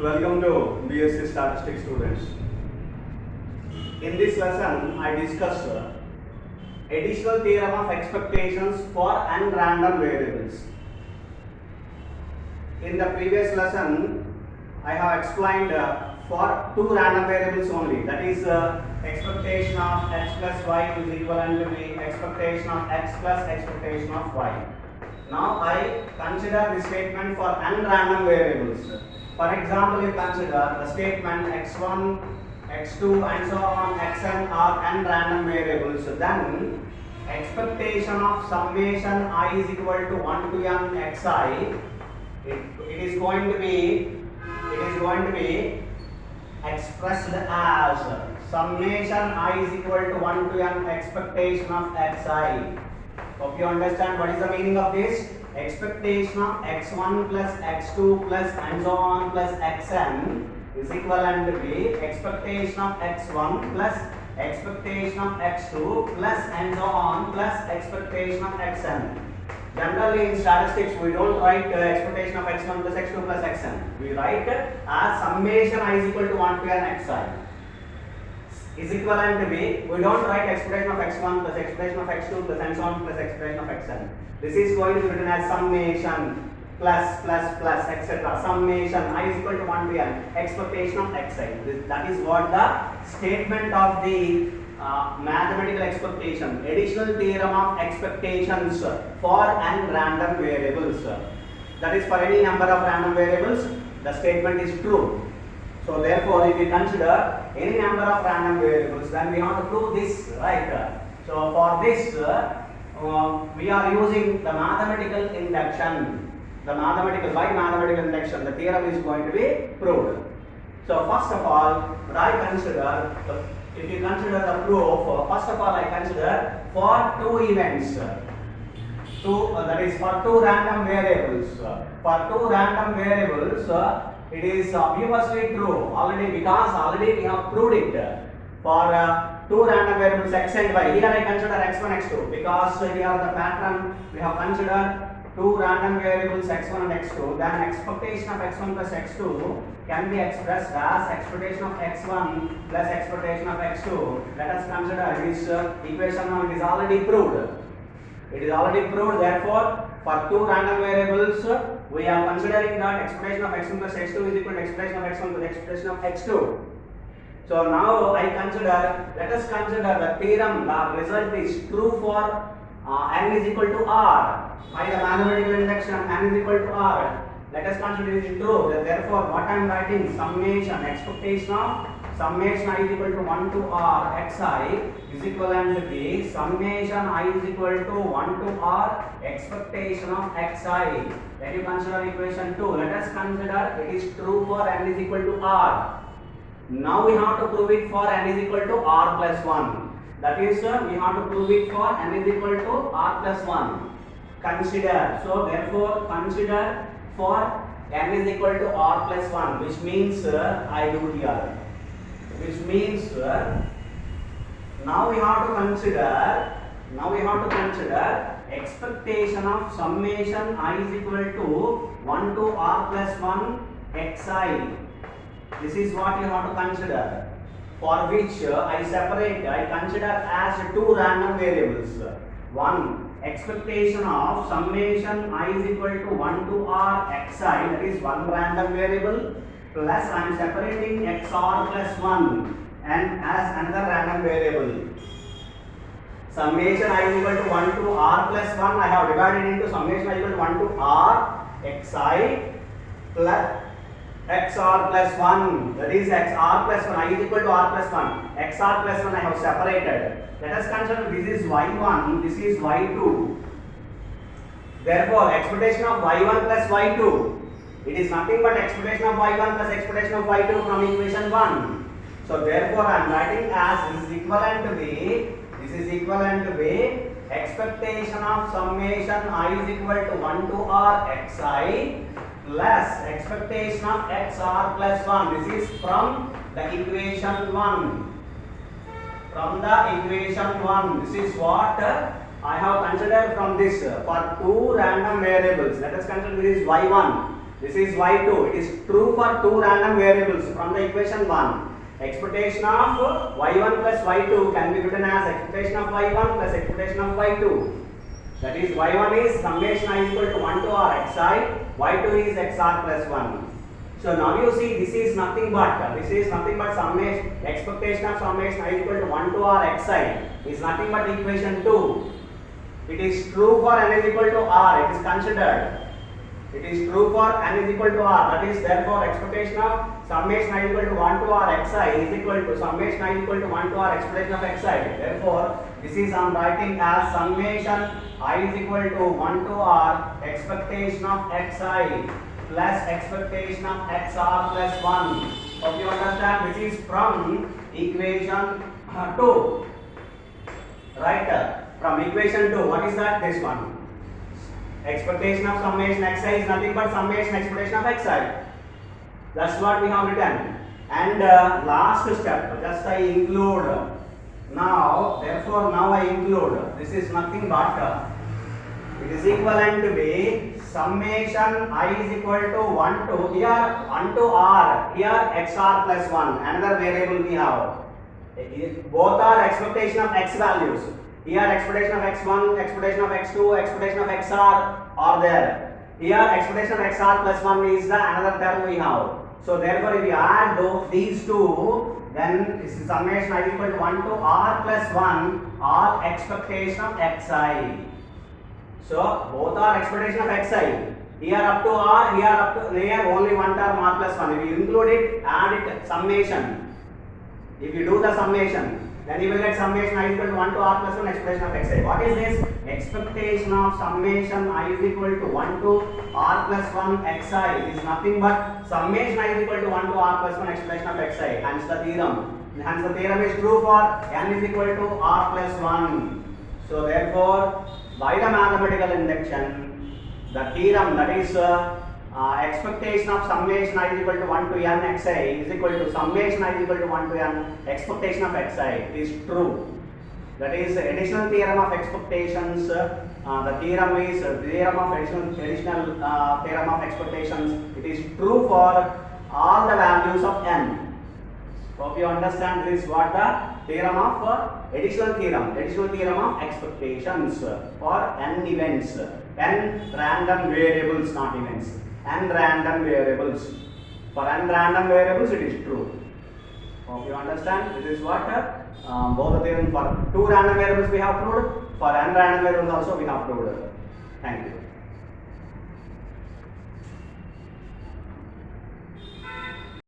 Welcome to BSc Statistics students. In this lesson, I discuss additional theorem of expectations for unrandom variables. In the previous lesson, I have explained for two random variables only. That is, expectation of x plus y is equivalent to the expectation of x plus expectation of y. Now I consider the statement for unrandom variables. For example, you consider the statement x1, x2 and so on, xn are unrandom variables. Then expectation of summation I is equal to 1 to n xi, it is going to be expressed as summation I is equal to 1 to n expectation of xi. Hope you understand what is the meaning of this. Expectation of x1 plus x2 plus and so on plus xn is equivalent to the expectation of x1 plus expectation of x2 plus and so on plus expectation of xn. Generally in statistics we don't write expectation of x1 plus x2 plus xn. We write as summation I is equal to 1 to n xi is equivalent to b. We don't write expectation of x1 plus expectation of x2 plus and so on plus expectation of xn. This is going to be written as summation plus etc. Summation I is equal to 1 to n expectation of xi. That is what the statement of the mathematical expectation, additional theorem of expectations for random variables. That is, for any number of random variables, the statement is true. So therefore, if we consider any number of random variables, then we have to prove this, right? So for this, we are using the mathematical induction. By mathematical induction, the theorem is going to be proved. So first of all, what I consider, if you consider the proof, first of all I consider for two events. That is for two random variables. For two random variables, it is obviously true already we have proved it. For two random variables x and y, here I consider x1, x2 because here the pattern we have considered two random variables x1 and x2. Then expectation of x1 plus x2 can be expressed as expectation of x1 plus expectation of x2. Let us consider this equation now. It is already proved. Therefore, for two random variables, we are considering that expectation of x1 plus x2 is equal to expectation of x1 plus expectation of x2. So now let us consider the theorem, the result is true for n is equal to r. By the mathematical induction, n is equal to r. Let us consider it is true. Therefore, what I am writing, summation, expectation of summation I is equal to 1 to r xi is equivalent to the summation I is equal to 1 to r expectation of xi. Then you consider equation 2. Let us consider it is true for n is equal to r. Now we have to prove it for n is equal to r plus 1. That is, we have to prove it for n is equal to r plus 1. Consider. So therefore, consider for n is equal to r plus 1, which means I do here. Which means now we have to consider expectation of summation I is equal to 1 to r plus 1 xi. This is what you have to consider, for which I consider as two random variables. One, expectation of summation I is equal to 1 to r xi, that is one random variable, plus I am separating xr plus 1 and as another random variable. Summation I is equal to 1 to r plus 1, I have divided into summation I is equal to 1 to r xi plus xr plus 1, that is xr plus 1, I is equal to r plus 1, xr plus 1 I have separated. Let us consider this is y1, this is y2. Therefore, expectation of y1 plus y2, it is nothing but expectation of y1 plus expectation of y2 from equation 1. So therefore, I am writing as this is equivalent to the expectation of summation I is equal to 1 to r xi plus expectation of xr plus 1. This is from the equation 1. This is what I have considered from this for two random variables. Let us consider this is y1. This is y2. It is true for two random variables from the equation 1. Expectation of y1 plus y2 can be written as expectation of y1 plus expectation of y2. That is, y1 is summation I is equal to 1 to r xi, y2 is xr plus 1. So now you see this is nothing but summation, expectation of summation I is equal to 1 to r xi is nothing but equation 2. It is true for n is equal to r. It is considered. It is true for n is equal to r. That is, therefore, expectation of summation I is equal to 1 to r xi is equal to summation I is equal to 1 to r expectation of xi. Therefore, this is I am writing as summation I is equal to 1 to r expectation of xi plus expectation of xr plus 1. Hope you understand. This is from equation 2. Right? From equation 2. What is that? This one. Expectation of summation xi is nothing but summation expectation of xi. That's what we have written. And last step, just I include. Now, therefore, now I include. This is nothing but it is equivalent to be summation I is equal to 1 to here 1 to r, here xr plus 1. Another variable we have. Both are expectation of x values. Here expectation of x1, expectation of x2, expectation of xr are there. Here expectation of xr plus 1 is the another term we have. So therefore, if you add these two, then this is summation I is equal to 1 to r plus 1 or expectation of xi. So both are expectation of xi. Here up to r, here up to here only one term r plus 1. If you include it, add it, summation. If you do the summation, then you will get summation I is equal to 1 to r plus 1 expectation of xi. What is this? Expectation of summation I is equal to 1 to r plus 1 xi. It is nothing but summation I is equal to 1 to r plus 1 expectation of xi. Hence the theorem. Hence the theorem is true for n is equal to r plus 1. So therefore, by the mathematical induction, the theorem, that is expectation of summation I is equal to 1 to n xi is equal to summation I is equal to 1 to n expectation of xi is true. That is additional theorem of expectations. The theorem is theorem of additional theorem of expectations. It is true for all the values of n. Hope you understand this. What the theorem of additional theorem of expectations for n events, n random variables, not events, n random variables. For n random variables, it is true. Hope you understand. This is what both the theorem for two random variables we have proved. For n random variables also we have proved. Thank you.